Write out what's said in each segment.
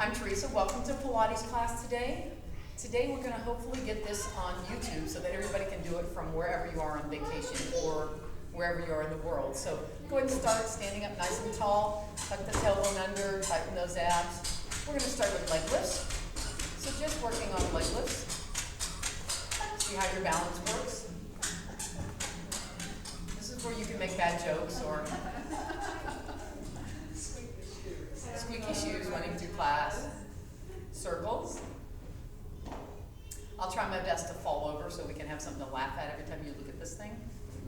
I'm Teresa. Welcome to Pilates class today. Today we're going to hopefully get this on YouTube so that everybody can do it from wherever you are on vacation or wherever you are in the world. So go ahead and start standing up nice and tall. Tuck the tailbone under, tighten those abs. We're going to start with leg lifts. So just working on leg lifts. See how your balance works. This is where you can make bad jokes or squeaky shoes running through class. Circles. I'll try my best to fall over so we can have something to laugh at every time you look at this thing,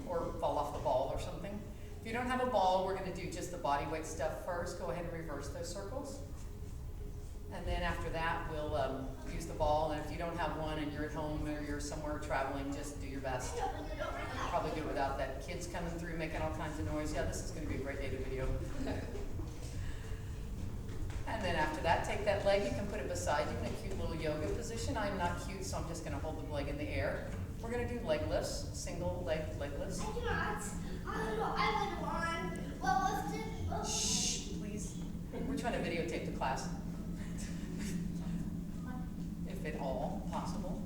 or fall off the ball or something. If you don't have a ball, we're going to do just the body weight stuff first. Go ahead and reverse those circles. And then after that, we'll use the ball. And if you don't have one and you're at home or you're somewhere traveling, just do your best. Probably do it without that. Kids coming through making all kinds of noise. Yeah, this is going to be a great day to video. And then after that, take that leg, you can put it beside you in a cute little yoga position. I'm not cute, so I'm just going to hold the leg in the air. We're going to do leg lifts, single leg lifts. Shh, please. We're trying to videotape the class. If at all possible.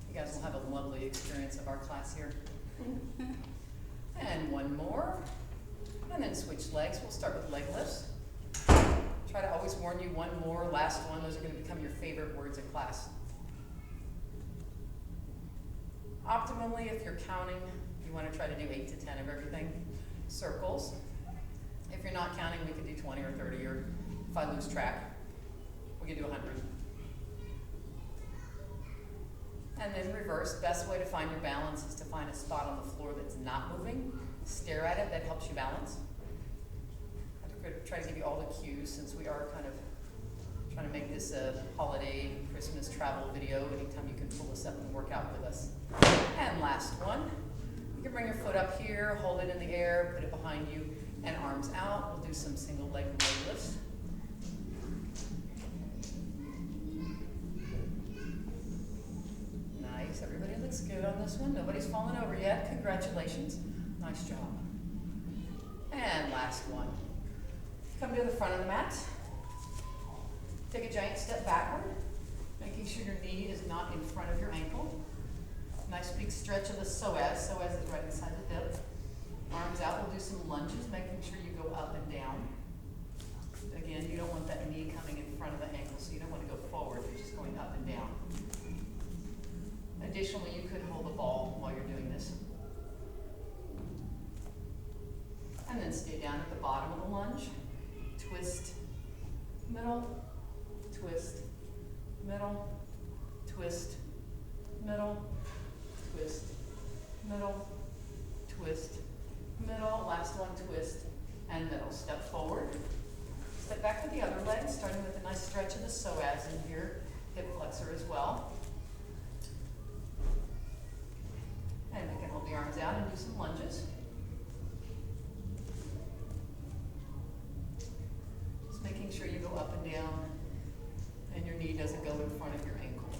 You guys will have a lovely experience of our class here. And one more. And then switch legs. We'll start with leg lifts. Try to always warn you one more, last one. Those are going to become your favorite words in class. Optimally, if you're counting, you want to try to do 8 to 10 of everything. Circles. If you're not counting, we could do 20 or 30, or if I lose track, we could do 100. And then reverse. Best way to find your balance is to find a spot on the floor that's not moving. Stare at it. That helps you balance. I'm going to try to give you all the cues since we are kind of trying to make this a holiday, Christmas travel video. Anytime you can pull this up and work out with us. And last one. You can bring your foot up here, hold it in the air, put it behind you, and arms out. We'll do some single leg lifts. Nice. Everybody looks good on this one. Nobody's fallen over yet. Congratulations. Nice job. And last one. Come to the front of the mat. Take a giant step backward, making sure your knee is not in front of your ankle. Nice big stretch of the psoas. Psoas is right beside the hip. Arms out. We'll do some lunges, making sure you go up and down. Again, you don't want that knee coming in front of the ankle, so you don't want to go forward. You're just going up and down. Additionally, you could hold the ball while you're doing this. And then stay down at the bottom of the lunge. Twist, middle, twist, middle, twist, middle, twist, middle, twist, middle. Last one, twist, and middle. Step forward. Step back with the other leg, starting with a nice stretch of the psoas in here. Hip flexor as well. And we can hold the arms out and do some lunges. Just making sure you go up and down and your knee doesn't go in front of your ankle.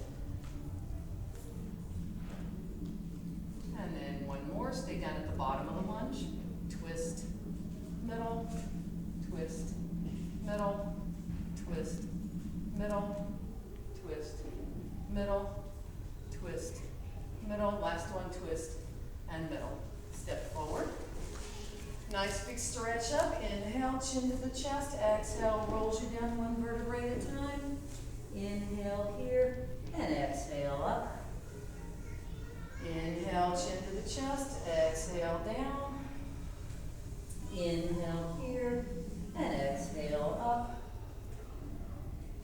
And then one more. Stay down at the bottom of the lunge. Twist, middle, twist, middle, twist, middle, twist, middle, twist, middle. Last one, twist, and middle. Step forward. Nice big stretch up. Inhale, chin to the chest. Exhale, rolls you down one vertebrae at a time. Inhale here, and exhale up. Inhale, chin to the chest. Exhale down. Inhale here, and exhale up.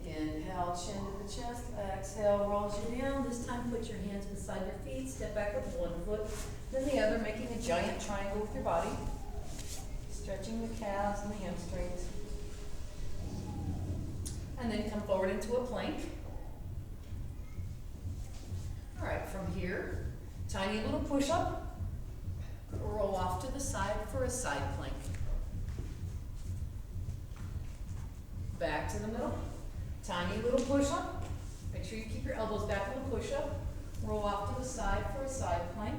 Inhale, chin to the chest. Exhale, rolls you down. This time, put your hands beside your feet. Step back with one foot, then the other, making a giant triangle with your body. Stretching the calves and the hamstrings. And then come forward into a plank. All right, from here, tiny little push-up. Roll off to the side for a side plank. Back to the middle. Tiny little push-up. Make sure you keep your elbows back on the push-up. Roll off to the side for a side plank.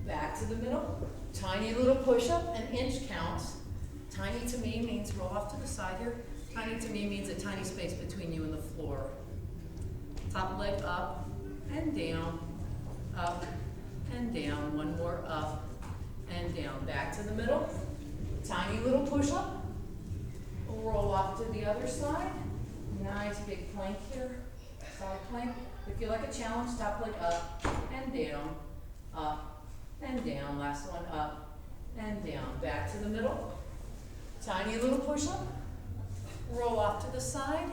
Back to the middle. Tiny little push-up, an inch count. Tiny to me means roll off to the side here. Tiny to me means a tiny space between you and the floor. Top leg up and down, up and down. One more up and down. Back to the middle. Tiny little push-up. Roll off to the other side. Nice big plank here. Side plank. If you like a challenge, top leg up and down, up and down. Last one, up and down. Back to the middle. Tiny little push-up. Roll off to the side.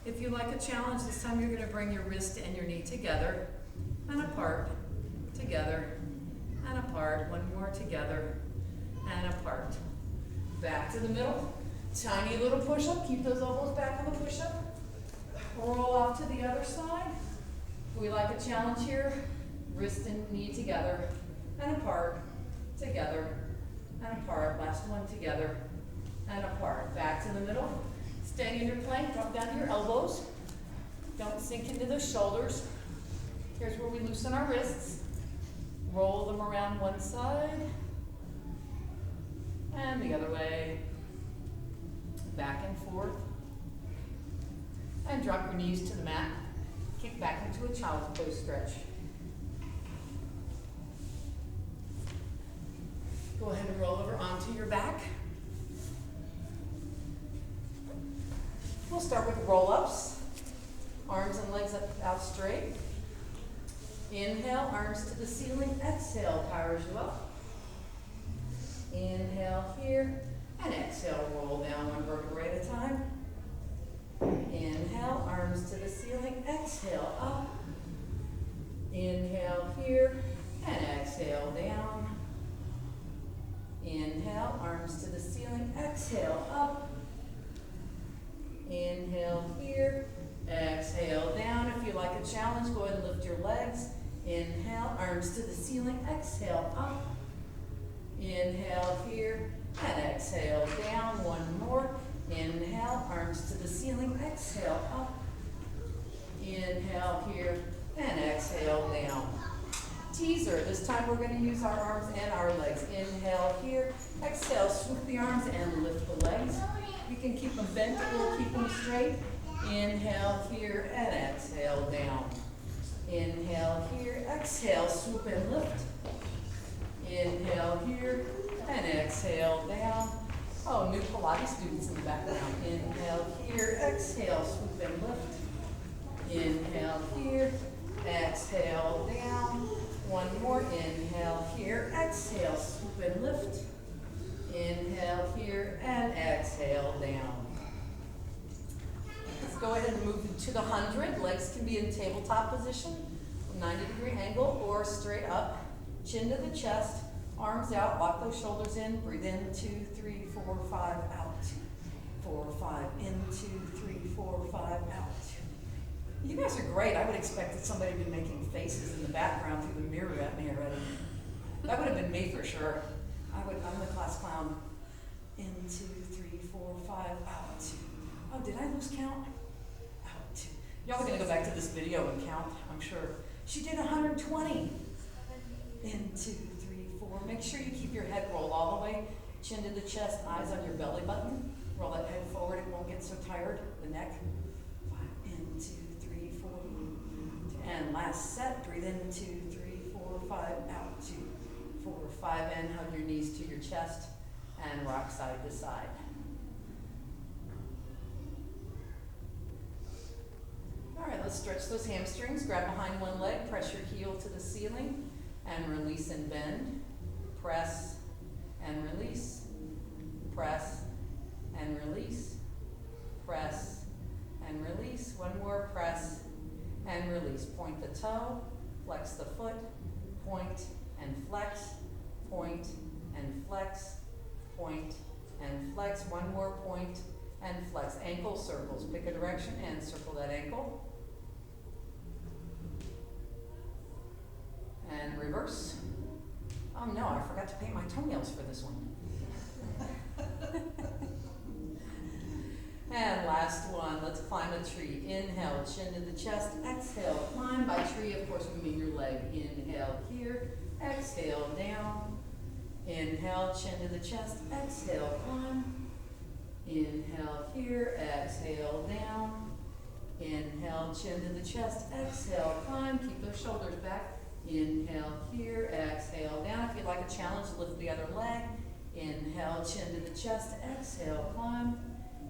If you like a challenge, this time you're going to bring your wrist and your knee together and apart, together and apart. One more, together and apart. Back to the middle. Tiny little push-up. Keep those elbows back on the push-up. Roll off to the other side. If we like a challenge here, wrist and knee together and apart, together and apart. Last one, together and apart. Back to the middle. Staying in your plank, drop down to your elbows. Don't sink into those shoulders. Here's where we loosen our wrists. Roll them around one side and the other way. Back and forth. And drop your knees to the mat. Kick back into a child's pose stretch. Go ahead and roll over onto your back. We'll start with roll-ups. Arms and legs up, out straight. Inhale, arms to the ceiling. Exhale, powers you up. Inhale here, and exhale, roll down one vertebrae at a time. Inhale, arms to the ceiling. Exhale, up. Inhale here, and exhale, down. Inhale, arms to the ceiling. Exhale, up. Inhale here, exhale down. If you like a challenge, go ahead and lift your legs. Inhale, arms to the ceiling. Exhale, up. Inhale here, and exhale down. One more. Inhale, arms to the ceiling. Exhale, up. Inhale here, and exhale down. Teaser. This time we're going to use our arms and our legs. Inhale here, exhale, swoop the arms and lift the legs. You can keep them bent or keep them straight. Inhale here and exhale down. Inhale here, exhale, swoop and lift. Inhale here and exhale down. Oh, new Pilates students in the background. Inhale here, exhale, swoop and lift. Inhale here, exhale down. One more. Inhale here, exhale, swoop and lift. Inhale here and exhale down. Let's go ahead and move to the 100. Legs can be in tabletop position, 90-degree angle or straight up. Chin to the chest, arms out, lock those shoulders in. Breathe in, 2, 3, 4, 5, out. 4, 5, in, 2, 3, 4, 5, out. You guys are great. I would expect that somebody would be making faces in the background through the mirror at me already. That would have been me for sure. I'm the class clown. In, 2, 3, 4, 5, out. Oh, did I lose count? Out. Y'all are going to go back to this video and count, I'm sure. She did 120. In, 2, 3, 4. Make sure you keep your head rolled all the way. Chin to the chest, eyes on your belly button. Roll that head forward, it won't get so tired. The neck. 5, in, 2, 3, 4. And last set, breathe in, 2, 3, 4, 5, out. 2, 4, 5, in, hug your knees to your chest, and rock side to side. All right, let's stretch those hamstrings. Grab behind one leg, press your heel to the ceiling, and release and bend. Press and release. Press and release. Press and release. One more, press and release. Point the toe, flex the foot, point and flex, point and flex, point and flex. One more, point and flex. Ankle circles. Pick a direction and circle that ankle. And reverse. Oh no, I forgot to paint my toenails for this one. And last one, let's climb a tree. Inhale, chin to the chest. Exhale, climb. By tree, of course, we mean your leg. Inhale here. Exhale, down. Inhale, chin to the chest, exhale, climb. Inhale here, exhale, down. Inhale, chin to the chest, exhale, climb. Keep those shoulders back. Inhale here, exhale, down. If you'd like a challenge, lift the other leg. Inhale, chin to the chest, exhale, climb.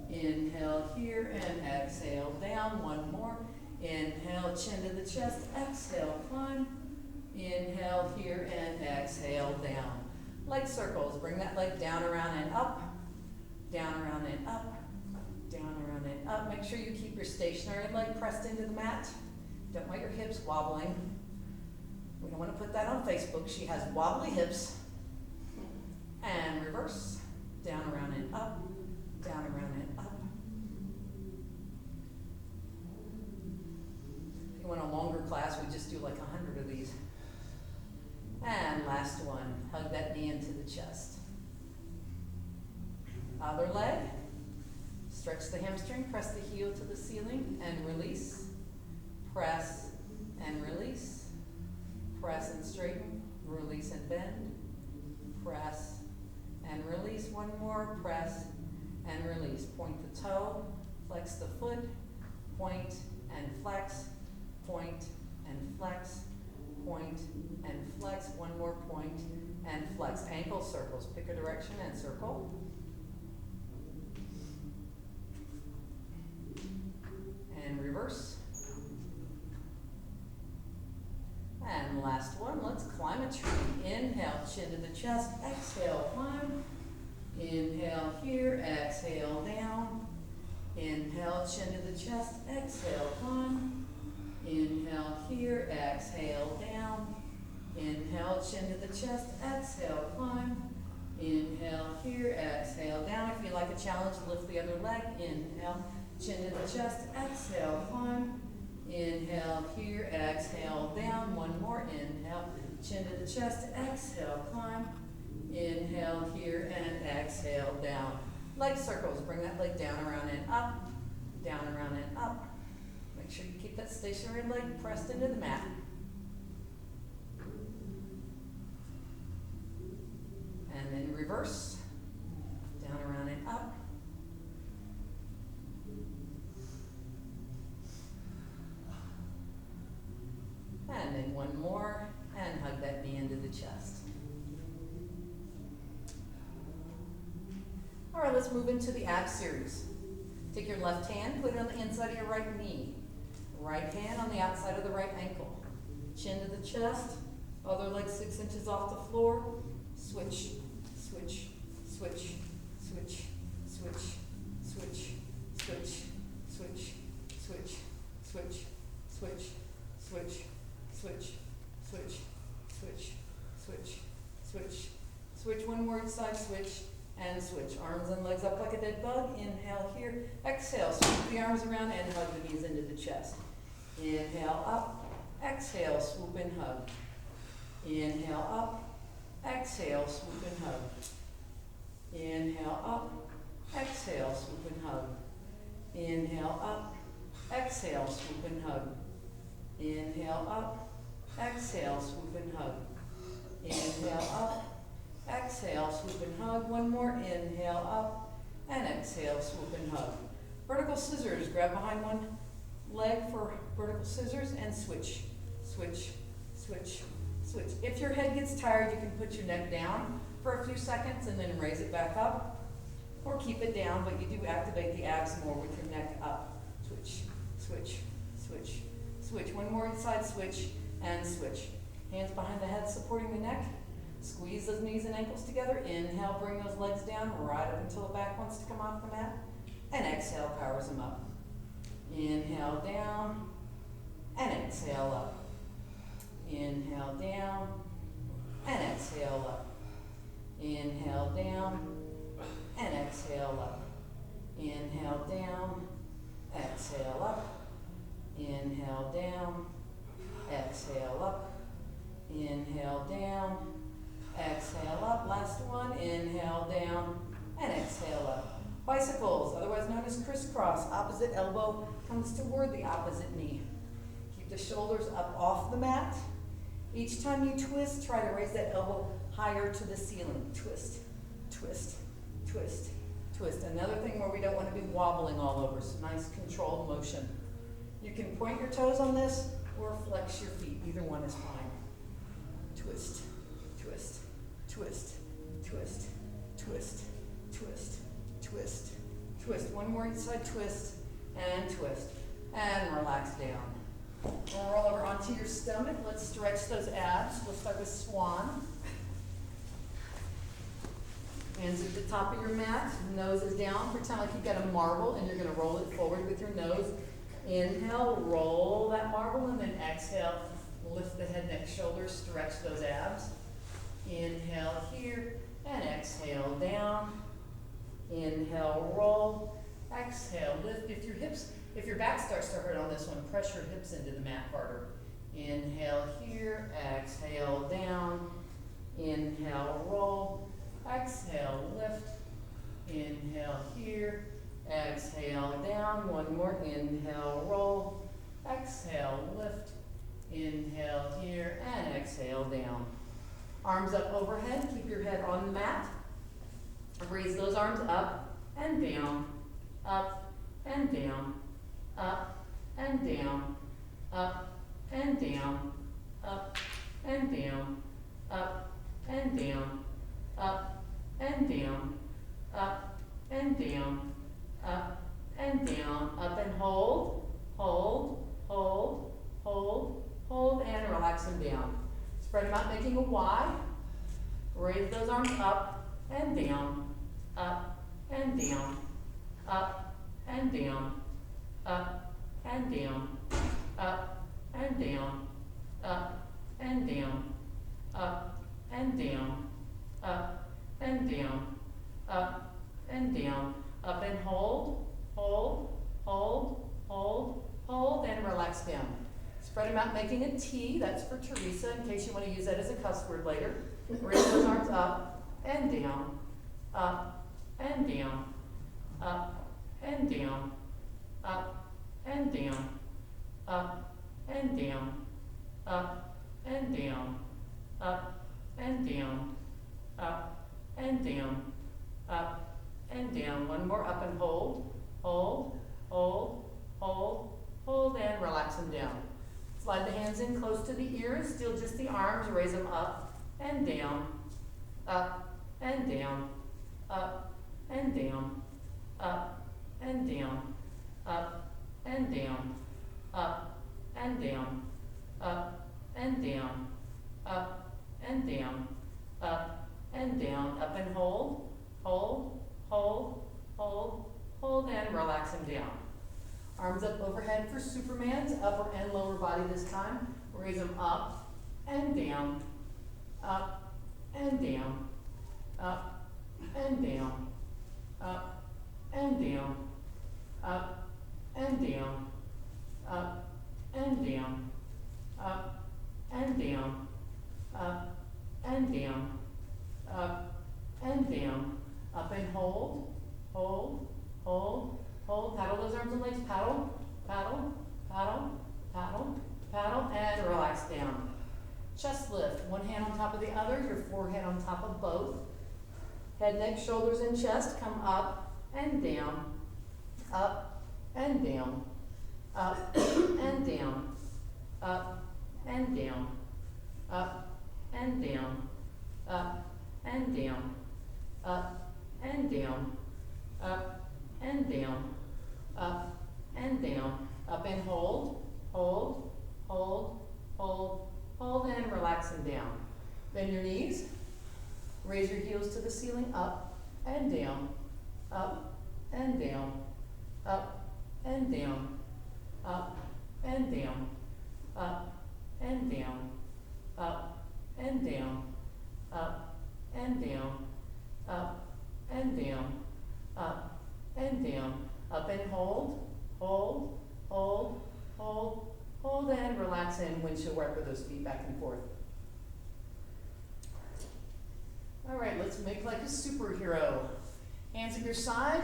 Inhale here and exhale, down. One more. Inhale, chin to the chest, exhale, climb. Inhale here and exhale, down. Leg circles, bring that leg down, around, and up. Down, around, and up. Down, around, and up. Make sure you keep your stationary leg pressed into the mat. Don't want your hips wobbling. We don't want to put that on Facebook. She has wobbly hips. And reverse. Down, around, and up. Down, around, and up. If you want a longer class, we just do like 100 of these. And last one, hug that knee into the chest. Other leg, stretch the hamstring, press the heel to the ceiling and release. Press and release. Press and straighten, release and bend. Press and release. One more, press and release. Point the toe, flex the foot, point and flex, point and flex. Point and flex, one more point and flex. Ankle circles, pick a direction and circle. And reverse. And last one, let's climb a tree. Inhale, chin to the chest, exhale, climb. Inhale here, exhale, down. Inhale, chin to the chest, exhale, climb. Inhale here, exhale, down. Inhale, chin to the chest, exhale, climb. Inhale here, exhale, down. If you like a challenge, lift the other leg. Inhale, chin to the chest, exhale, climb. Inhale here, exhale, down. One more. Inhale, chin to the chest, exhale, climb. Inhale here and exhale, down. Leg circles, bring that leg down, around, and up. Down, around, and up. Make sure you keep that stationary leg pressed into the mat. And then reverse. Down, around, and up. And then one more, and hug that knee into the chest. All right, let's move into the ab series. Take your left hand, put it on the inside of your right knee. Right hand on the outside of the right ankle. Chin to the chest, other leg 6 inches off the floor. Switch, switch, switch, switch, switch, switch, switch, switch, switch, switch, switch, switch, switch, switch, switch, switch, switch, switch. One more side, switch, and switch. Arms and legs up like a dead bug. Inhale here. Exhale, sweep the arms around and hug the knees into the chest. Inhale up. Exhale, swoop and hug. Inhale up. Exhale, swoop and hug. Inhale up. Exhale, swoop and hug. Inhale up. Exhale, swoop and hug. Inhale up. Exhale, swoop and hug. Inhale up. Exhale, swoop and hug. One more. Inhale up. And exhale, swoop and hug. Vertical scissors. Grab behind one leg for vertical scissors and switch. Switch, switch, switch. If your head gets tired, you can put your neck down for a few seconds and then raise it back up. Or keep it down, but you do activate the abs more with your neck up. Switch, switch, switch, switch. One more side, switch, and switch. Hands behind the head supporting the neck. Squeeze those knees and ankles together. Inhale, bring those legs down right up until the back wants to come off the mat. And exhale, powers them up. Inhale down, and exhale up. Inhale down, and exhale up. Inhale down, and exhale up. Inhale down, exhale up. Inhale down, exhale up. Inhale down, exhale up. Last one, inhale down, and exhale up. Bicycles, otherwise known as crisscross. Opposite elbow comes toward the opposite knee. Keep the shoulders up off the mat. Each time you twist, try to raise that elbow higher to the ceiling. Twist, twist, twist, twist. Another thing where we don't want to be wobbling all over, so nice controlled motion. You can point your toes on this or flex your feet. Either one is fine. Twist, twist, twist, twist, twist, twist, twist, twist. One more each side, twist, and twist. And relax down. We'll roll over onto your stomach. Let's stretch those abs. We'll start with swan. Hands at the top of your mat, nose is down. Pretend like you've got a marble and you're going to roll it forward with your nose. Inhale, roll that marble, and then exhale, lift the head, neck, shoulders, stretch those abs. Inhale here, and exhale down. Inhale, roll. Exhale, lift. If your back starts to hurt on this one, press your hips into the mat harder. Inhale here, exhale down. Inhale, roll. Exhale, lift. Inhale here. Exhale down. One more. Inhale, roll. Exhale, lift. Inhale here. And exhale down. Arms up overhead. Keep your head on the mat. Raise those arms up and down. Up and down. Up and down. Up and down. Up and down. Up and down. Up and down, up and down, up and down, up and hold, hold, hold, hold, hold, and relax them down. Spread them out, making a Y. Raise those arms up and down, up and down, up and down, up and down, up and down, up and down, up and down, up and down, up and down, up and hold, hold, hold, hold, hold, and relax down. Spread them out, making a T. That's for Teresa, in case you want to use that as a cuss word later. Raise those arms up and down, up and down, up and down, up and down, up and down, up and down, up and down, up and down, up and down. One more, up and hold, hold, hold, hold, hold, and relax them down. Slide the hands in close to the ears, still just the arms, raise them up and down, up and down, up and down, up and down, up and down, up and down, up and down, up and down, up and down, up and hold, hold, hold, hold, hold, and relax them down. Arms up overhead for Superman's, upper and lower body this time. Raise them up and down, up and down, up and down, up and down, up and down, up and down, up and down, up and down, up and down, up and hold, hold, hold, hold. Paddle those arms and legs, paddle, paddle, paddle, paddle, paddle, and relax down. Chest lift, one hand on top of the other, your forehead on top of both. Head, neck, shoulders, and chest come up and down, up and down, up and down, up and down, up and down, up and down, up and down, up and down, up and down, up and hold, hold, hold, hold, hold, and relax them down. Bend your knees, raise your heels to the ceiling, up and down, up and down, up and down, up and down, up and down, up and down, up and down, up and down, up and down, up and hold, hold, hold, hold, hold, and relax in. Windshield wiper those feet back and forth. All right, let's make like a superhero. Hands at your side,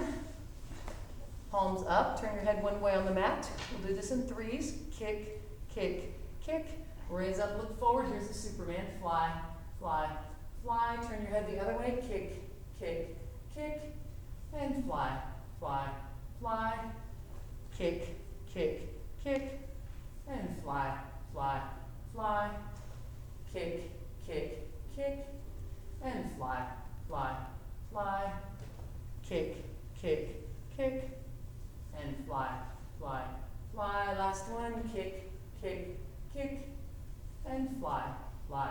palms up, turn your head one way on the mat. We'll do this in threes. Kick, kick, kick. Raise up, look forward. Here's the Superman. Fly, fly, fly, turn your head the other way, kick, kick, kick, and fly, fly, fly, kick, kick, kick, and fly, fly, fly, kick, kick, kick, and fly, fly, fly, kick, kick, kick, and fly, fly, fly. Last one, kick, kick, kick, and fly, fly,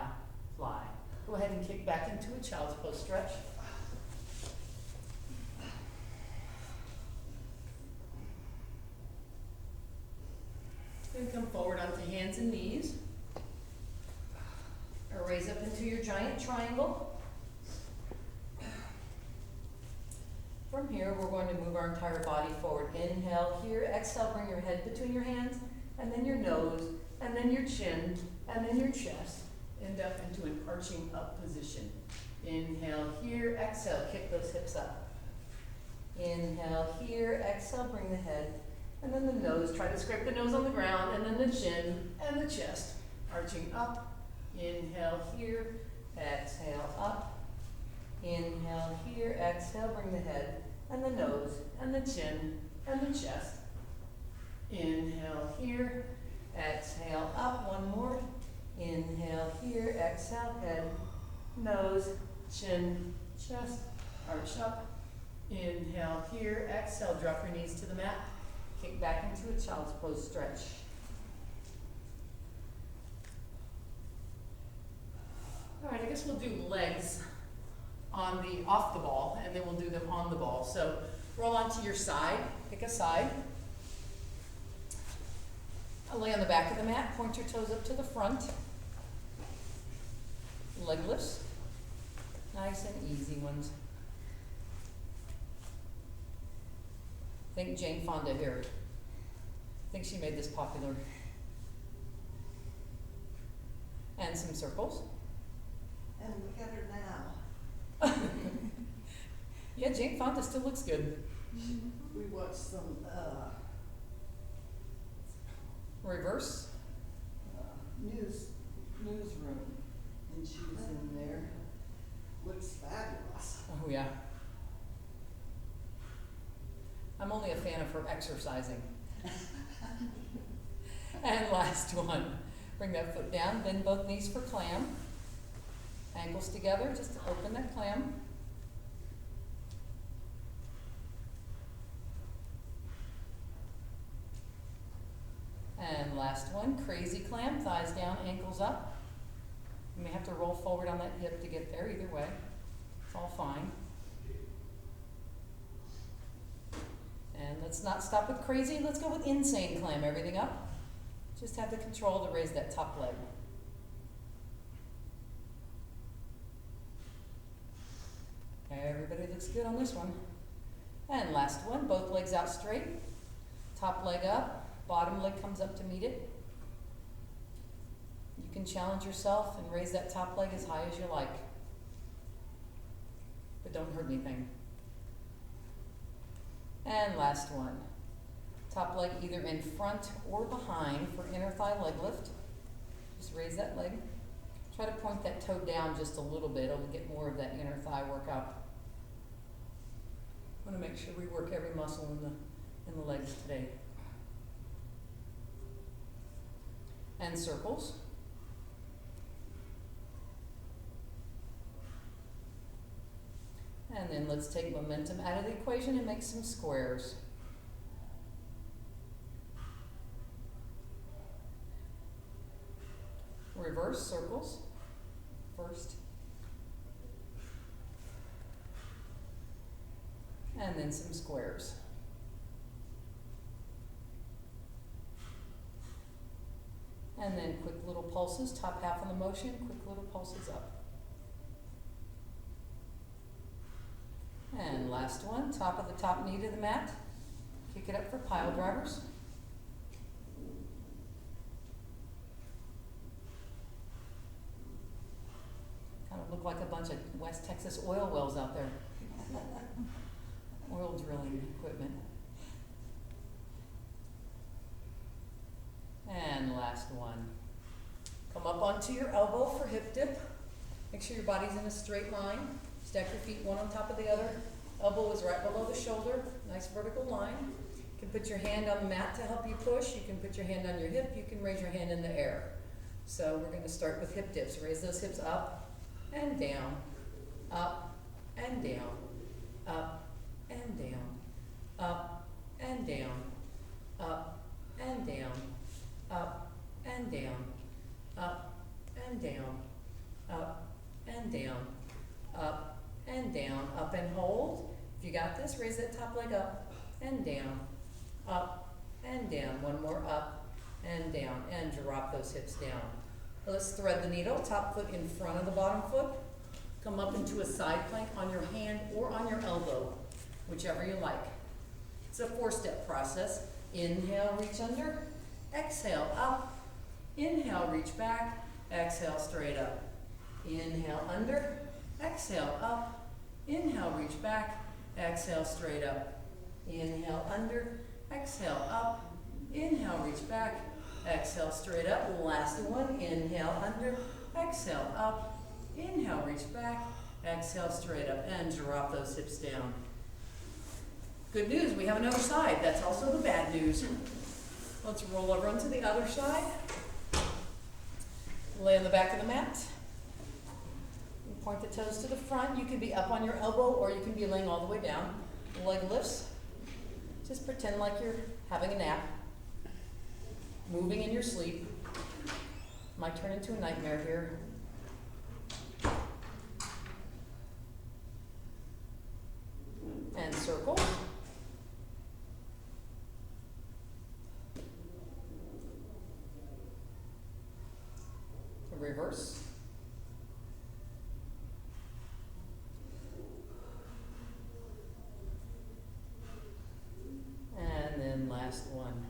fly. Go ahead and kick back into a child's pose stretch. Then come forward onto hands and knees. Or raise up into your giant triangle. From here, we're going to move our entire body forward. Inhale here, exhale, bring your head between your hands, and then your nose, and then your chin, and then your chest. End up into an arching up position. Inhale here, exhale, kick those hips up. Inhale here, exhale, bring the head, and then the nose. Try to scrape the nose on the ground, and then the chin and the chest. Arching up. Inhale here, exhale up. Inhale here, exhale, bring the head and the nose and the chin and the chest. Inhale here, exhale up, one more. Inhale here, exhale, head, nose, chin, chest, arch up. Inhale here, exhale, drop your knees to the mat. Kick back into a child's pose stretch. All right, I guess we'll do legs off the ball, and then we'll do them on the ball. So roll onto your side, pick a side. Lay on the back of the mat, point your toes up to the front. Leg lifts, nice and easy ones. Think Jane Fonda here. I think she made this popular. And some circles. And look at her now. Yeah, Jane Fonda still looks good. We watched some Reverse. newsroom, and she was in there. Looks fabulous. Oh yeah. I'm only a fan of her exercising. And last one. Bring that foot down, bend both knees for clam. Ankles together, just open that clam. And last one, crazy clam, thighs down, ankles up. You may have to roll forward on that hip to get there, either way. It's all fine. And let's not stop with crazy, let's go with insane clam, everything up. Just have the control to raise that top leg. Everybody looks good on this one. And last one, both legs out straight. Top leg up, bottom leg comes up to meet it. You can challenge yourself and raise that top leg as high as you like. But don't hurt anything. And last one. Top leg either in front or behind for inner thigh leg lift. Just raise that leg. Try to point that toe down just a little bit. It'll get more of that inner thigh workout. I want to make sure we work every muscle in the legs today. And circles. And then let's take momentum out of the equation and make some squares. Reverse circles first. And then some squares. And then quick little pulses, top half of the motion, quick little pulses up. And last one, top of the top knee to the mat. Kick it up for pile drivers. Kind of look like a bunch of West Texas oil wells out there. Oil drilling equipment. And last one. Come up onto your elbow for hip dip. Make sure your body's in a straight line. Stack your feet one on top of the other. Elbow is right below the shoulder. Nice vertical line. You can put your hand on the mat to help you push. You can put your hand on your hip. You can raise your hand in the air. So we're going to start with hip dips. Raise those hips up and down, up and down, up and down, up and down, up and down, up and down, up and down, up and down, up and down, up and hold. If you got this, raise that top leg up and down, up and down. One more, up and down, and drop those hips down. Let's thread the needle, top foot in front of the bottom foot. Come up into a side plank on your hand or on your elbow, whichever you like. It's a 4-step process. Inhale, reach under. Exhale, up. Inhale, reach back. Exhale, straight up. Inhale, under. Exhale, up. Inhale, reach back. Exhale, straight up. Inhale, under. Exhale, up. Inhale, reach back. Exhale, straight up. Last one. Inhale, under. Exhale, up. Inhale, reach back. Exhale, straight up. And drop those hips down. Good news, we have another side. That's also the bad news. Let's roll over onto the other side. Lay on the back of the mat. Point the toes to the front. You can be up on your elbow or you can be laying all the way down. Leg lifts. Just pretend like you're having a nap. Moving in your sleep. Might turn into a nightmare here. And circle. Reverse. And then last one.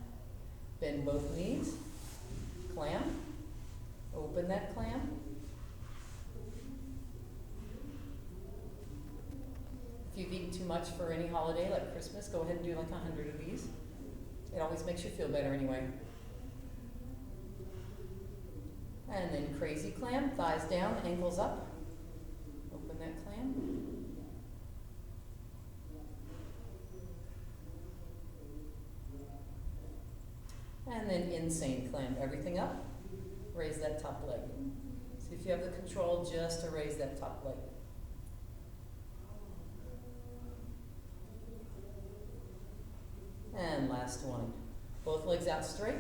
Bend both knees. Clam. Open that clam. If you've eaten too much for any holiday like Christmas, go ahead and do like 100 of these. It always makes you feel better anyway. And then crazy clam, thighs down, ankles up. Open that clam. And then insane clam, everything up. Raise that top leg. See if you have the control just to raise that top leg. And last one. Both legs out straight.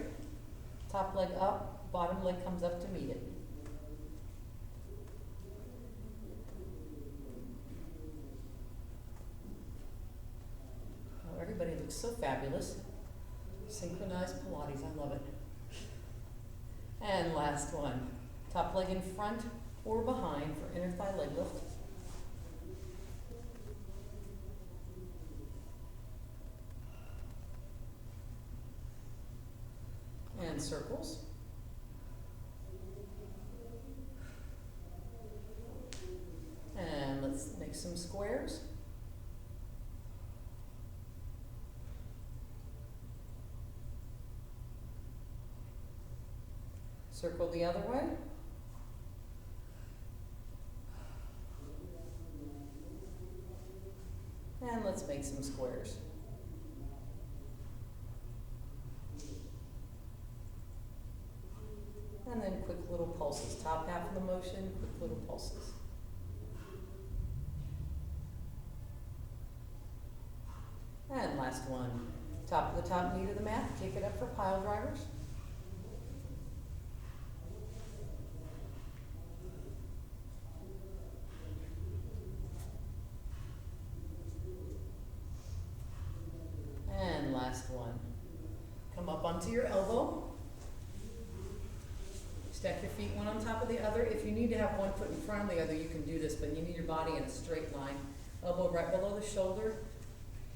Top leg up, bottom leg comes up to meet it. Oh, everybody looks so fabulous. Synchronized Pilates, I love it. And last one. Top leg in front or behind for inner thigh leg lift. And circles. And let's make some squares. Circle the other way. And let's make some squares. And then quick little pulses. Top half of the motion, quick little pulses. And last one. Top of the top knee to the mat. Kick it up for pile drivers. And last one. Come up onto your elbow. Stack your feet one on top of the other. If you need to have one foot in front of the other, you can do this, but you need your body in a straight line. Elbow right below the shoulder.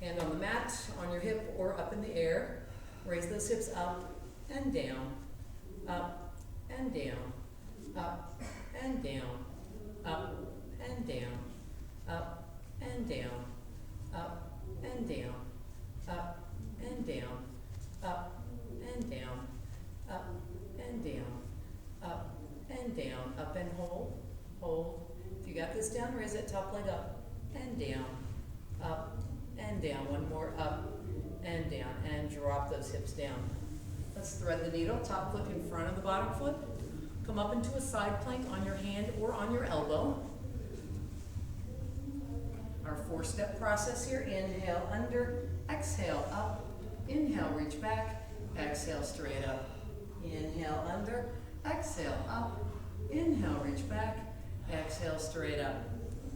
Hand on the mat, on your hip, or up in the air. Raise those hips up and down, up and down, up and down, up and down, up and down, up and down, up and down, up and down, up and down, up and down, up and hold, hold, this down, raise that top leg up and down, up and down. One more, up and down, and drop those hips down. Let's thread the needle, top foot in front of the bottom foot. Come up into a side plank on your hand or on your elbow. Our 4-step process here. Inhale, under, exhale, up. Inhale, reach back, exhale, straight up. Inhale, under, exhale, up. Inhale, reach back, exhale, straight up.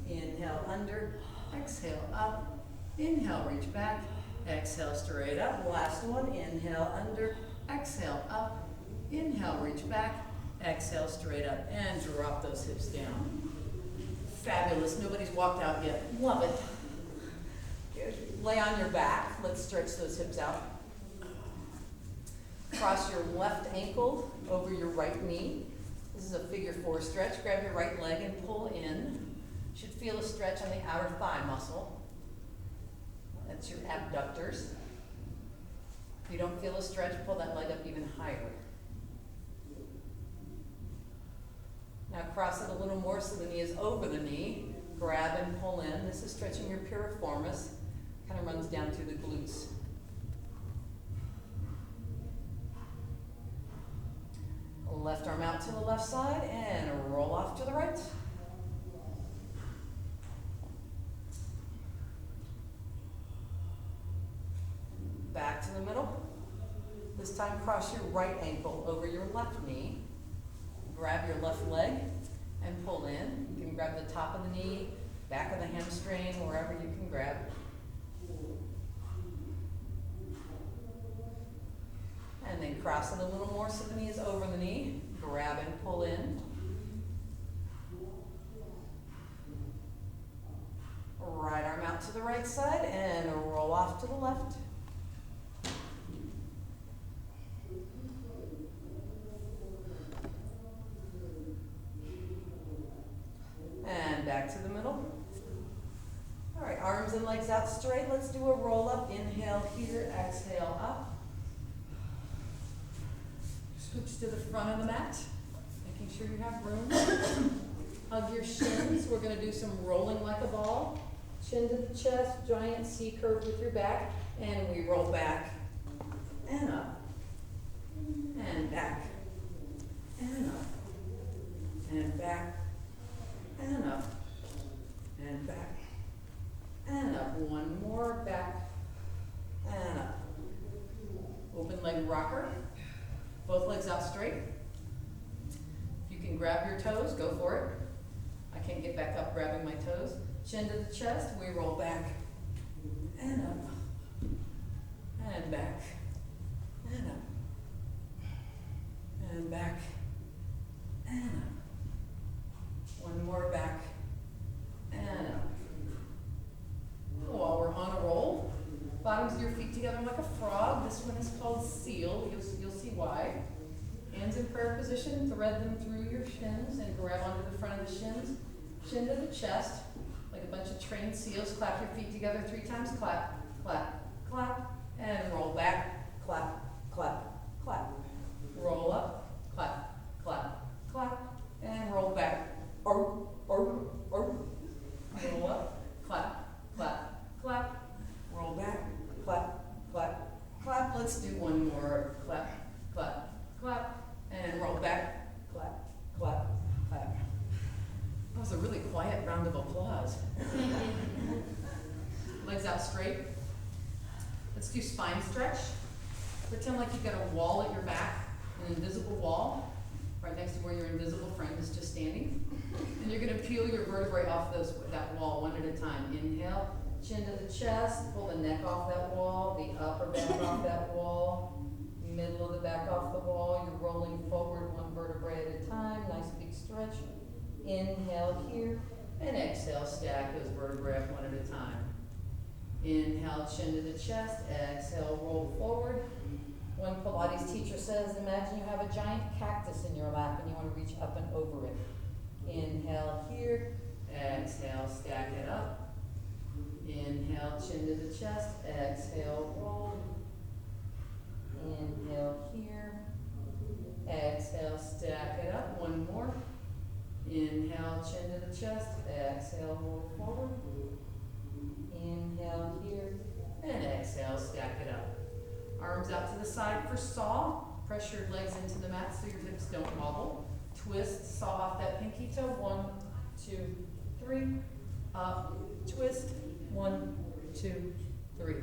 Inhale, under, exhale, up. Inhale, reach back, exhale, straight up. Last one, inhale, under, exhale, up. Inhale, reach back, exhale, straight up, and drop those hips down. Fabulous, nobody's walked out yet. Love it. Good. Lay on your back, let's stretch those hips out. Cross your left ankle over your right knee. This is a figure 4 stretch. Grab your right leg and pull in. Should feel a stretch on the outer thigh muscle. That's your abductors. If you don't feel a stretch, pull that leg up even higher. Now cross it a little more so the knee is over the knee. Grab and pull in. This is stretching your piriformis. Kind of runs down through the glutes. Left arm out to the left side and roll off to the right. Back to the middle. This time cross your right ankle over your left knee. Grab your left leg and pull in. You can grab the top of the knee, back of the hamstring, wherever you can grab. And then cross it a little more so the knee is over the knee. Grab and pull in. Right arm out to the right side and roll off to the left. And back to the middle. All right, arms and legs out straight. Let's do a roll up. Inhale here, exhale up. Scooch to the front of the mat, making sure you have room. Hug your shins. We're going to do some rolling like a ball. Chin to the chest, giant C curve with your back, and we roll back and up, and back, and up, and back, and up, and back, and up. One more, back, and up. Open leg rocker. Both legs out straight. If you can grab your toes, go for it. I can't get back up grabbing my toes. Chin to the chest, we roll back and up, and back, and up, and back, and up. One more, back and up. While we're on a roll, bottoms of your feet together like a frog. This one is called seal. You'll see why. Hands in prayer position, thread them through your shins and grab onto the front of the shins. Chin to the chest, like a bunch of trained seals. Clap your feet together 3 times. Clap, clap, clap, and roll back. Clap, clap, clap. Roll up, clap, clap, clap, and roll back. Roll up, clap, clap, clap. Roll back, clap, clap, clap. Let's do one more. Clap, clap, clap, and roll back. Clap, clap, clap. That was a really quiet round of applause. Legs out straight. Let's do spine stretch. Pretend like you've got a wall at your back, an invisible wall, right next to where your invisible friend is just standing. And you're going to peel your vertebrae off that wall one at a time. Inhale. Chin to the chest, pull the neck off that wall, the upper back off that wall, middle of the back off the wall. You're rolling forward 1 vertebrae at a time. Nice big stretch. Inhale here, and exhale, stack those vertebrae one at a time. Inhale, chin to the chest, exhale, roll forward. One Pilates teacher says, imagine you have a giant cactus in your lap and you want to reach up and over it. Inhale here, exhale, stack it up. Inhale, chin to the chest, exhale, roll. Inhale here, exhale, stack it up. One more. Inhale, chin to the chest. Exhale, roll forward. Inhale here. And exhale, stack it up. Arms out to the side for saw. Press your legs into the mat so your hips don't wobble. Twist, saw off that pinky toe. 1, 2, 3. Up, twist. 1, 2, 3.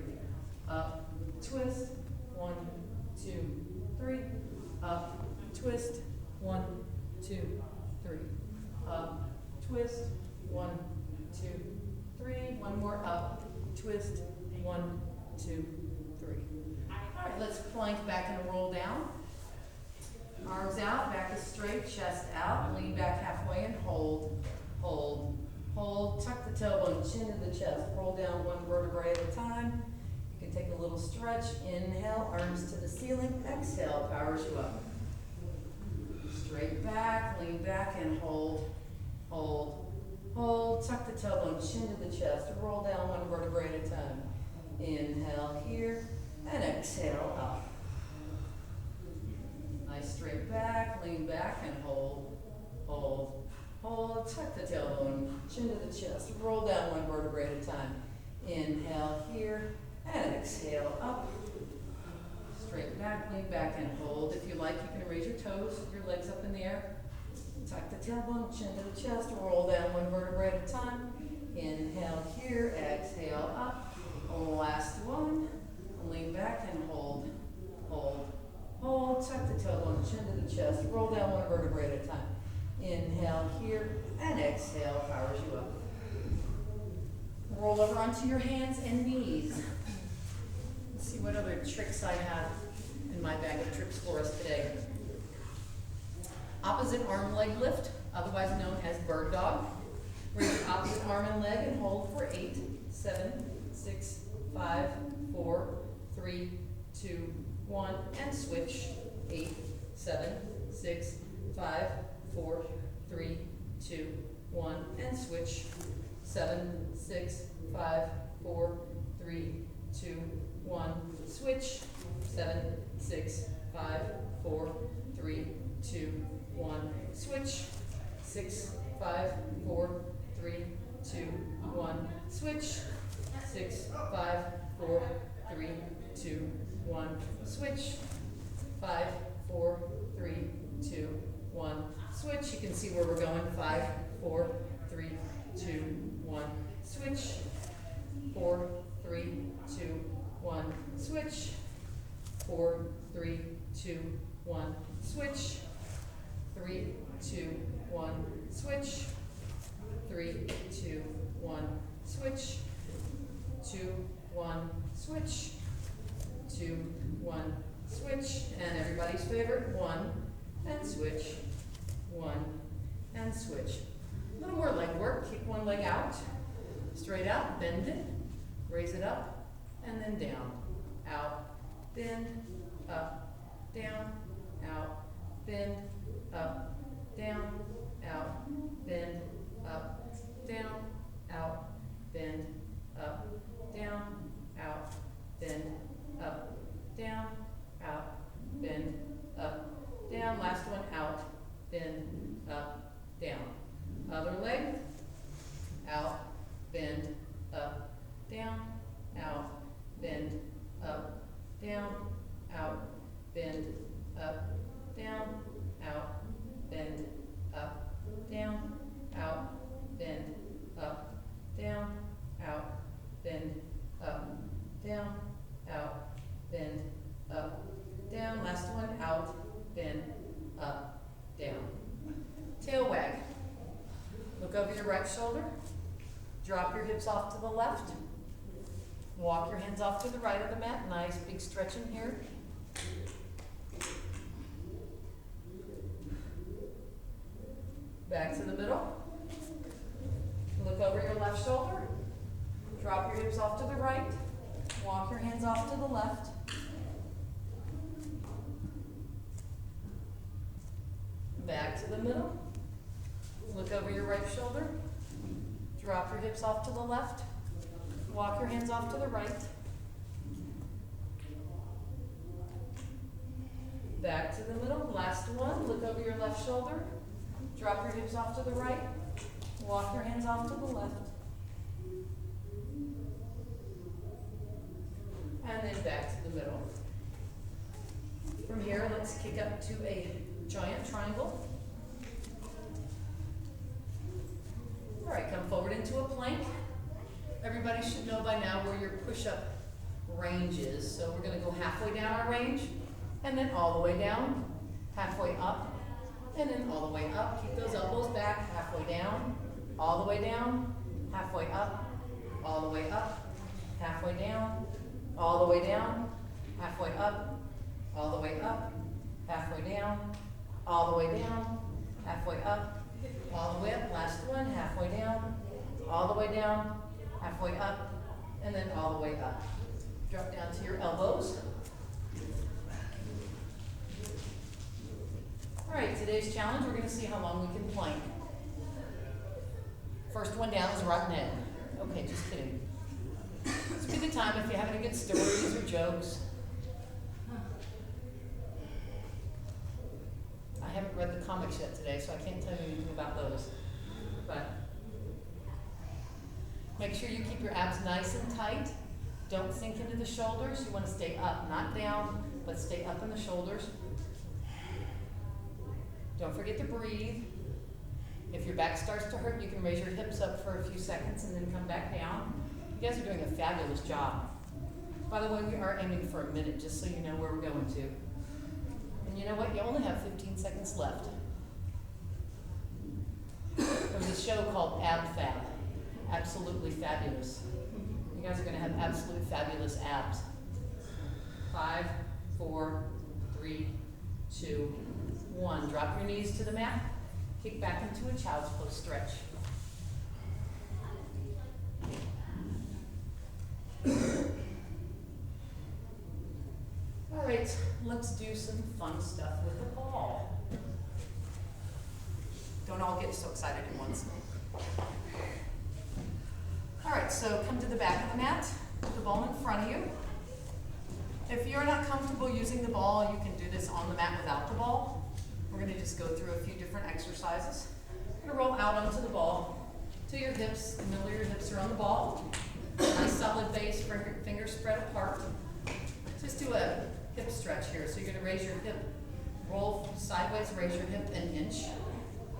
Up, twist. 1, 2, 3. Up, twist. 1, 2, 3. Up, twist. 1, 2, 3. One more up, twist. 1, 2, 3. All right, let's plank back and roll down. Arms out, back is straight, chest out. Lean back halfway and hold, hold, hold. Tuck the tailbone, chin to the chest. Roll down one vertebrae at a time. You can take a little stretch. Inhale, arms to the ceiling. Exhale, powers you up. Straight back, lean back and hold, hold, hold. Tuck the tailbone, chin to the chest. Roll down one vertebrae at a time. Inhale here and exhale up. Nice straight back, lean back and hold, hold, hold. Tuck the tailbone, chin to the chest. Roll down one vertebrae at a time. Inhale here and exhale up. Straight back, lean back and hold. If you like, you can raise your toes, your legs up in the air. Tuck the tailbone, chin to the chest. Roll down one vertebrae at a time. Inhale here, exhale up. Last one. Lean back and hold, hold, hold. Tuck the tailbone, chin to the chest. Roll down one vertebrae at a time. Inhale here and exhale, powers you up. Roll over onto your hands and knees. Let's see what other tricks I have in my bag of tricks for us today. Opposite arm leg lift, otherwise known as bird dog. Raise your opposite arm and leg and hold for 8, 7, 6, 5, 4, 3, 2, 1, and switch. 8, 7, 6, 5, 4, 3, 2, 1, and switch. 7, 6, 5, 4, 3, 2, 1, switch. 7, 6, 5, 4, 3, 2, 1, switch. 6, 5, 4, 3, 2, 1, switch. 6, 5, 4, 3, 2, 1, switch. 5, 4, 3, 2, 1, switch. You can see where we're going. 5, 4, 3, 2, 1, switch. 4, 3, 2, 1, switch. 4, 3, 2, 1, switch. 3, 2, 1, switch. 3, 2, 1, switch. 2, 1, switch. 2, 1, switch. And everybody's favorite, 1, and switch. 1, and switch. A little more leg work. Kick one leg out, straight out, bend it, raise it up, and then down, out, bend, up, down, out, bend, up, down, out, bend, up, down, out, bend, up, down, out, bend, up, down, out, bend, up, down. Last one, out, bend, up, down. Other leg, out, bend, up, down, out, bend, up, down, out, bend, up, down, out, bend, up, down, out, bend, up, down, out, bend, up, down, out, bend, up, down. Last one, out, bend, up, down. Tail wag. Look over your right shoulder. Drop your hips off to the left. Walk your hands off to the right of the mat. Nice big stretch in here. Back to the middle. Look over your left shoulder. Drop your hips off to the right. Walk your hands off to the left. Back to the middle. Look over your right shoulder. Drop your hips off to the left. Walk your hands off to the right. Back to the middle. Last one. Look over your left shoulder. Drop your hips off to the right. Walk your hands off to the left. And then back to the middle. From here, let's kick up to a giant triangle. All right, come forward into a plank. Everybody should know by now where your push-up range is. So we're gonna go halfway down our range, and then all the way down, halfway up, and then all the way up. Keep those elbows back, halfway down, all the way down, halfway up, all the way up, halfway down, all the way down, halfway up, all the way up, halfway down, all the way down, halfway up, all the way up. Last one, halfway down, all the way down, halfway up, and then all the way up. Drop down to your elbows. All right, today's challenge, we're going to see how long we can plank. First one down is rotten egg. Okay, just kidding. This would be the time if you have any good stories or jokes. I haven't read the comics yet today, so I can't tell you anything about those. But make sure you keep your abs nice and tight. Don't sink into the shoulders. You want to stay up, not down, but stay up in the shoulders. Don't forget to breathe. If your back starts to hurt, you can raise your hips up for a few seconds and then come back down. You guys are doing a fabulous job. By the way, we are aiming for a minute, just so you know where we're going to. And you know what? You only have 15 seconds left. There's a show called Ab Fab. Absolutely fabulous. You guys are going to have absolute fabulous abs. 5, 4, 3, 2, 1. Drop your knees to the mat. Kick back into a child's pose stretch. All right, let's do some fun stuff with the ball. Don't all get so excited at once. All right, so come to the back of the mat, put the ball in front of you. If you're not comfortable using the ball, you can do this on the mat without the ball. We're going to just go through a few different exercises. You're going to roll out onto the ball to your hips. The middle of your hips are on the ball. Nice solid base, fingers spread apart. Just do a hip stretch here. So you're going to raise your hip, roll sideways, raise your hip an inch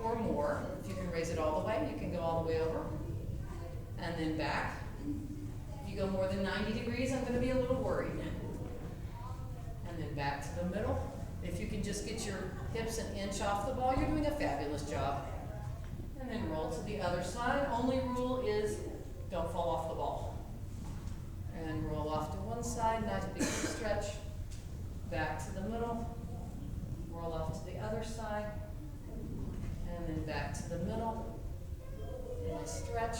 or more. If you can raise it all the way, you can go all the way over. And then back. If you go more than 90 degrees, I'm going to be a little worried. And then back to the middle. If you can just get your hips an inch off the ball, you're doing a fabulous job. And then roll to the other side. Only rule is don't fall off the ball. And roll off to one side, nice big stretch. Back to the middle. Roll off to the other side. And then back to the middle. Nice stretch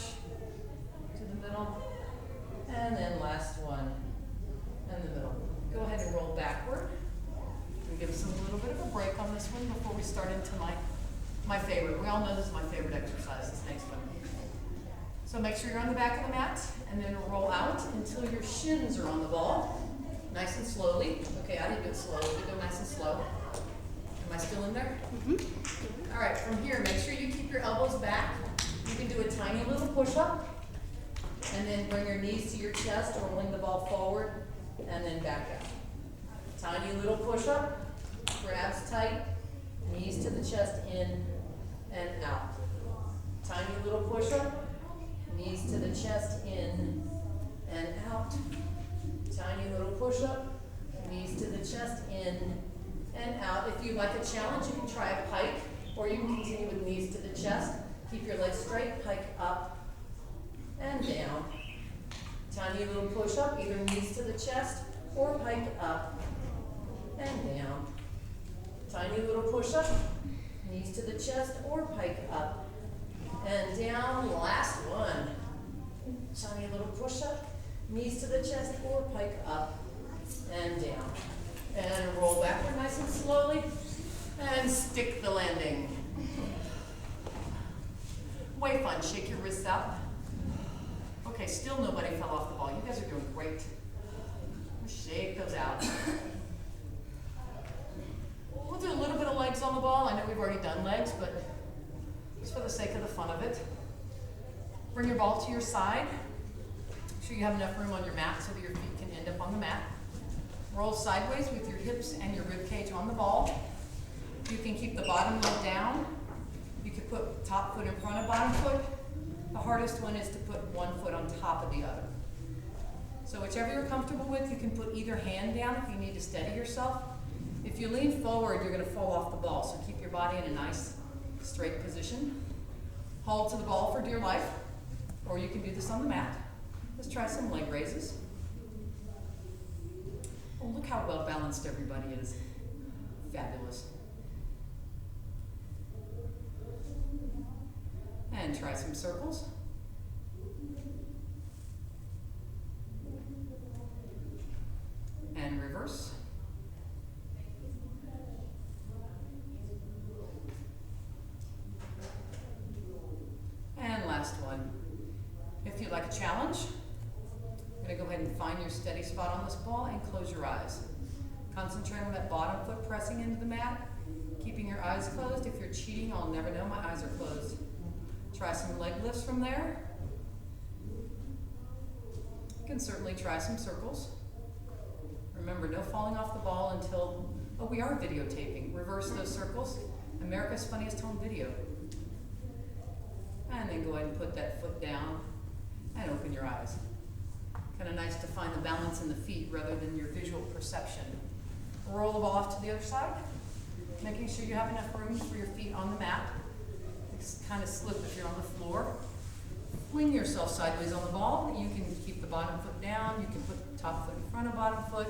to the middle. And then last one in the middle. Go ahead and roll backward. We give us a little bit of a break on this one before we start into my favorite. We all know this is my favorite exercise, this next one. So make sure you're on the back of the mat and then roll out until your shins are on the ball. Nice and slowly. Okay, I didn't do it slowly. We go nice and slow. Am I still in there? Mm-hmm. All right, from here, make sure you keep your elbows back. You can do a tiny little push-up and then bring your knees to your chest, rolling the ball forward and then back up. Tiny little push-up, grabs tight, knees to the chest, in and out. Tiny little push-up, knees to the chest, in and out. Tiny little push-up, knees to the chest, in and out. If you like a challenge, you can try a pike, or you can continue with knees to the chest. Keep your legs straight, pike up and down. Tiny little push-up, either knees to the chest or pike up and down. Tiny little push-up, knees to the chest or pike up and down. Last one. Tiny little push-up, knees to the chest or pike up and down. And roll backward nice and slowly and stick the landing. Way fun. Shake your wrists out. Okay, still nobody fell off the ball. You guys are doing great. Shake those out. We'll do a little bit of legs on the ball. I know we've already done legs, but ball to your side. Make sure you have enough room on your mat so that your feet can end up on the mat. Roll sideways with your hips and your rib cage on the ball. You can keep the bottom leg down. You can put top foot in front of bottom foot. The hardest one is to put one foot on top of the other. So whichever you're comfortable with, you can put either hand down if you need to steady yourself. If you lean forward, you're going to fall off the ball, so keep your body in a nice straight position. Hold to the ball for dear life, or you can do this on the mat. Let's try some leg raises. Oh, look how well balanced everybody is. Fabulous. And try some circles. And reverse. And last one. If you'd like a challenge, I'm going to go ahead and find your steady spot on this ball and close your eyes. Concentrate on that bottom foot pressing into the mat, keeping your eyes closed. If you're cheating, I'll never know my eyes are closed. Try some leg lifts from there. You can certainly try some circles. Remember, no falling off the ball until, oh, we are videotaping. Reverse those circles. America's Funniest Home Video. And then go ahead and put that foot down and open your eyes. Kind of nice to find the balance in the feet rather than your visual perception. Roll the ball off to the other side, making sure you have enough room for your feet on the mat. Kind of slip if you're on the floor. Fling yourself sideways on the ball. You can keep the bottom foot down. You can put the top foot in front of bottom foot.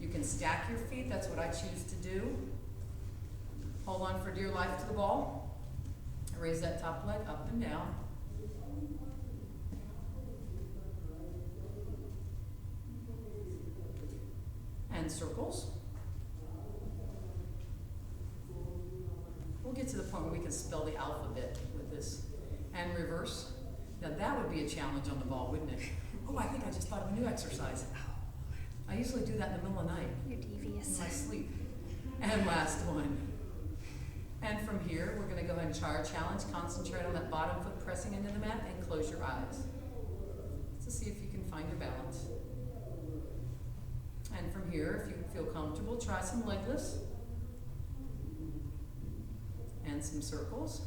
You can stack your feet. That's what I choose to do. Hold on for dear life to the ball. Raise that top leg up and down. And circles. We'll get to the point where we can spell the alphabet with this. And reverse. Now that would be a challenge on the ball, wouldn't it? Oh, I think I just thought of a new exercise. I usually do that in the middle of the night. You're devious. In my sleep. And last one. And from here, we're going to go ahead and try our challenge. Concentrate on that bottom foot pressing into the mat and close your eyes to see if you can find your balance. And from here, if you feel comfortable, try some leg lifts and some circles.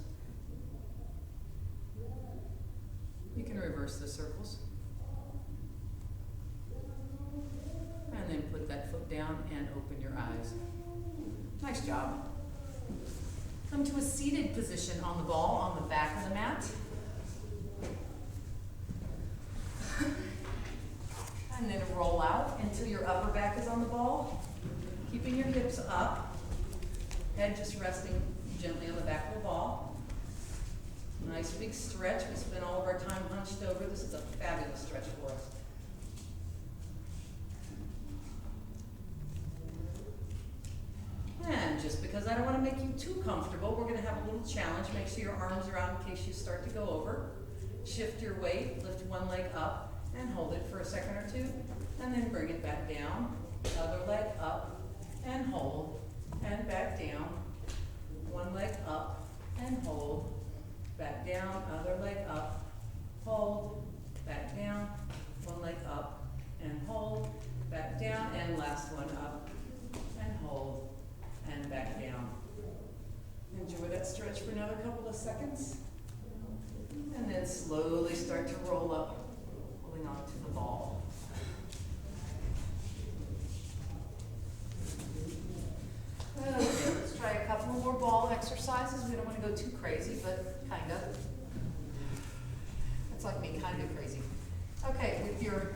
You can reverse the circles. And then put that foot down and open your eyes. Nice job. Come to a seated position on the ball on the back of the mat. And then roll out until your upper back is on the ball. Keeping your hips up. Head just resting gently on the back of the ball. Nice big stretch. We spend all of our time hunched over. This is a fabulous stretch for us. And just because I don't want to make you too comfortable, we're going to have a little challenge. Make sure your arms are out in case you start to go over. Shift your weight, lift one leg up, and hold it for a second or two. And then bring it back down. Other leg up, and hold, and back down. One leg up, and hold. Back down, other leg up, hold, back down. One leg up, and hold, back down. And last one up, and hold. And back down. Enjoy that stretch for another couple of seconds. And then slowly start to roll up, holding on to the ball. Okay, let's try a couple more ball exercises. We don't want to go too crazy, but kind of. That's like me, kind of crazy. Okay, with your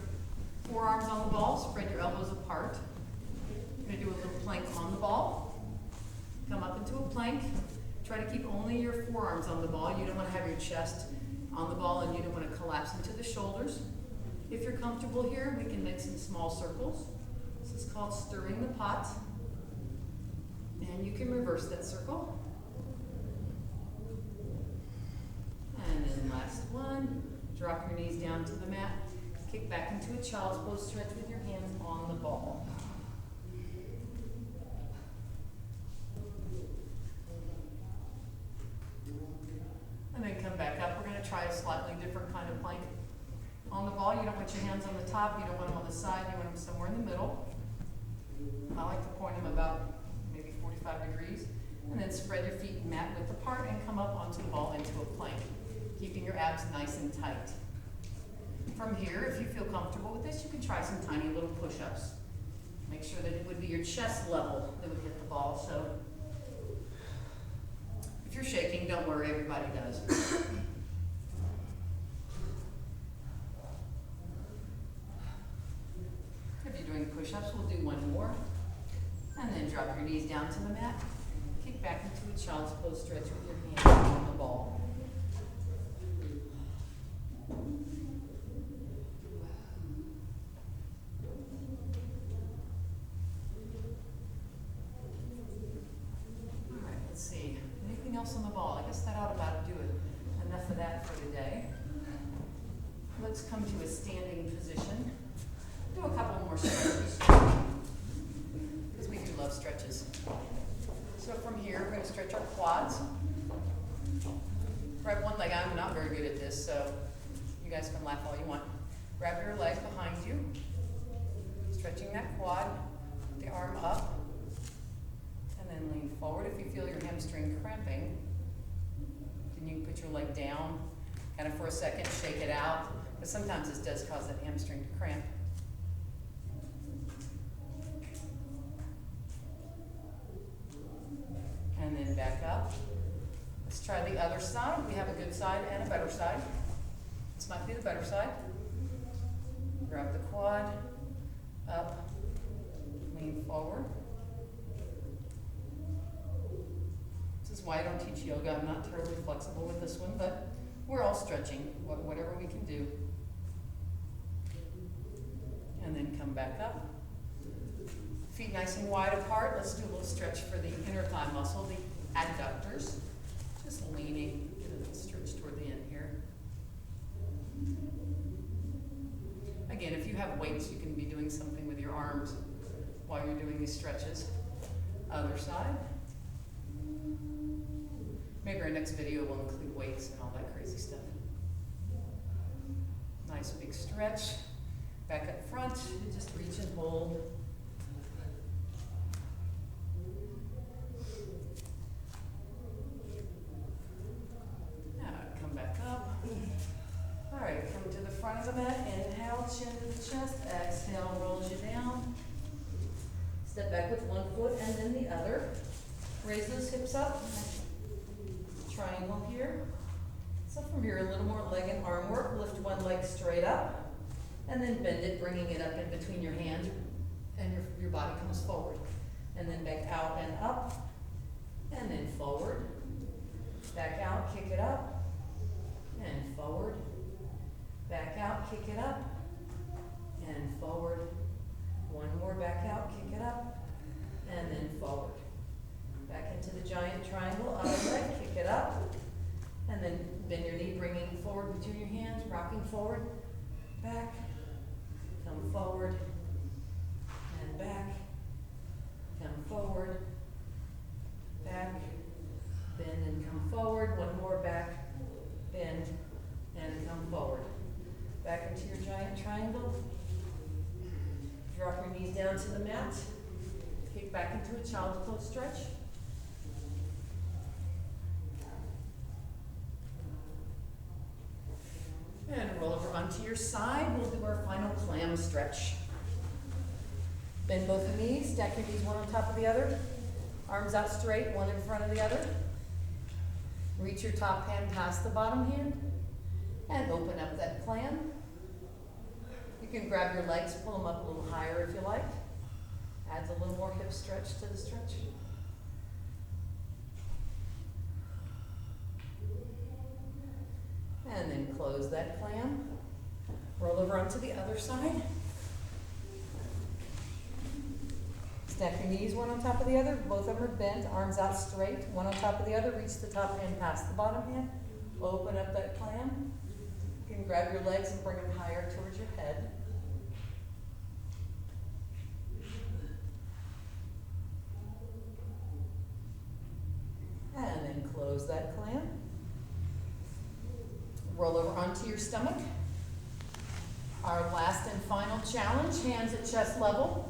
forearms on the ball, spread your elbows apart. You're going to do a little plank on the ball. Come up into a plank. Try to keep only your forearms on the ball. You don't want to have your chest on the ball and you don't want to collapse into the shoulders. If you're comfortable here, we can make some small circles. This is called stirring the pot. And you can reverse that circle. And then last one. Drop your knees down to the mat. Kick back into a child's pose stretch with your hands on the ball. And then come back up. We're going to try a slightly different kind of plank. on the ball, you don't want your hands on the top, you don't want them on the side, you want them somewhere in the middle. I like to point them about maybe 45 degrees. And then spread your feet mat width apart and come up onto the ball into a plank, keeping your abs nice and tight. From here, if you feel comfortable with this, you can try some tiny little push-ups. Make sure that it would be your chest level that would hit the ball. So if you're shaking, don't worry, everybody does. If you're doing push-ups, we'll do one more. And then drop your knees down to the mat. Kick back into a child's pose stretch with your hands on the ball. All right, let's see. Anything else on the ball? I guess that ought about do it. Enough of that for today. Let's come to a standing position. Do a couple more stretches. Because we do love stretches. So from here, we're going to stretch our quads. Grab one leg. I'm not very good at this, so you guys can laugh all you want. Grab your leg behind you, stretching that quad, the arm up, and then lean forward. If you feel your hamstring cramping, then you can put your leg down, kind of for a second, shake it out, but sometimes this does cause that hamstring to cramp. And then back up. Let's try the other side. We have a good side and a better side. This might be the better side. Grab the quad, up, lean forward. This is why I don't teach yoga. I'm not terribly flexible with this one, but we're all stretching, whatever we can do. And then come back up. Feet nice and wide apart. Let's do a little stretch for the inner thigh muscle, the adductors. Just leaning, get a little stretch toward the end here. Again, if you have weights, you can be doing something with your arms while you're doing these stretches. Other side. Maybe our next video will include weights and all that crazy stuff. Nice big stretch. Back up front, just reach and hold. Front of the mat, inhale, chin to the chest, exhale, rolls you down. Step back with one foot and then the other. Raise those hips up. Triangle here. So from here, a little more leg and arm work. Lift one leg straight up and then bend it, bringing it up in between your hands, and your body comes forward. And then back out and up, and then forward. Back out, kick it up, and forward. Back out, kick it up, and forward. One more, back out, kick it up, and then forward. Back into the giant triangle, other leg, kick it up, and then bend your knee, bringing forward between your hands, rocking forward, back, come forward, and back, come forward, back, bend and come forward. One more, back, bend, and come forward. Back into your giant triangle. Drop your knees down to the mat. Kick back into a child's pose stretch. And roll over onto your side. We'll do our final clam stretch. Bend both the knees. Stack your knees one on top of the other. Arms out straight, one in front of the other. Reach your top hand past the bottom hand. And open up that clam. You can grab your legs, pull them up a little higher if you like. Adds a little more hip stretch to the stretch. And then close that clam. Roll over onto the other side. Stack your knees one on top of the other. Both of them are bent, arms out straight, one on top of the other. Reach the top hand past the bottom hand. Open up that clam. You can grab your legs and bring them higher towards your head. And then close that clam. Roll over onto your stomach. Our last and final challenge, hands at chest level.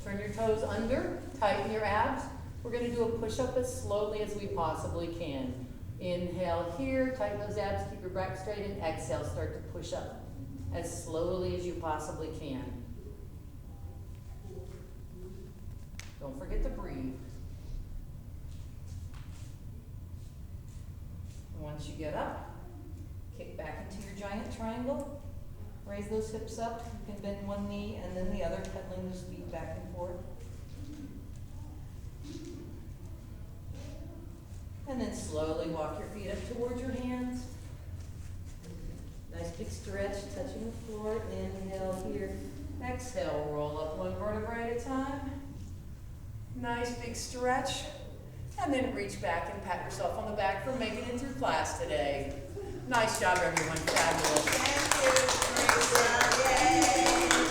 Turn your toes under, tighten your abs. We're gonna do a push-up as slowly as we possibly can. Inhale here, tighten those abs, keep your back straight, and exhale, start to push up as slowly as you possibly can. Don't forget to breathe. Once you get up, kick back into your giant triangle. Raise those hips up. You can bend one knee and then the other, pedaling those feet back and forth. And then slowly walk your feet up towards your hands. Nice big stretch, touching the floor. Inhale here. Exhale, roll up one vertebrae at a time. Nice big stretch. And then reach back and pat yourself on the back for making it through class today. Nice job, everyone. Fabulous. Thank you, Teresa. Yay!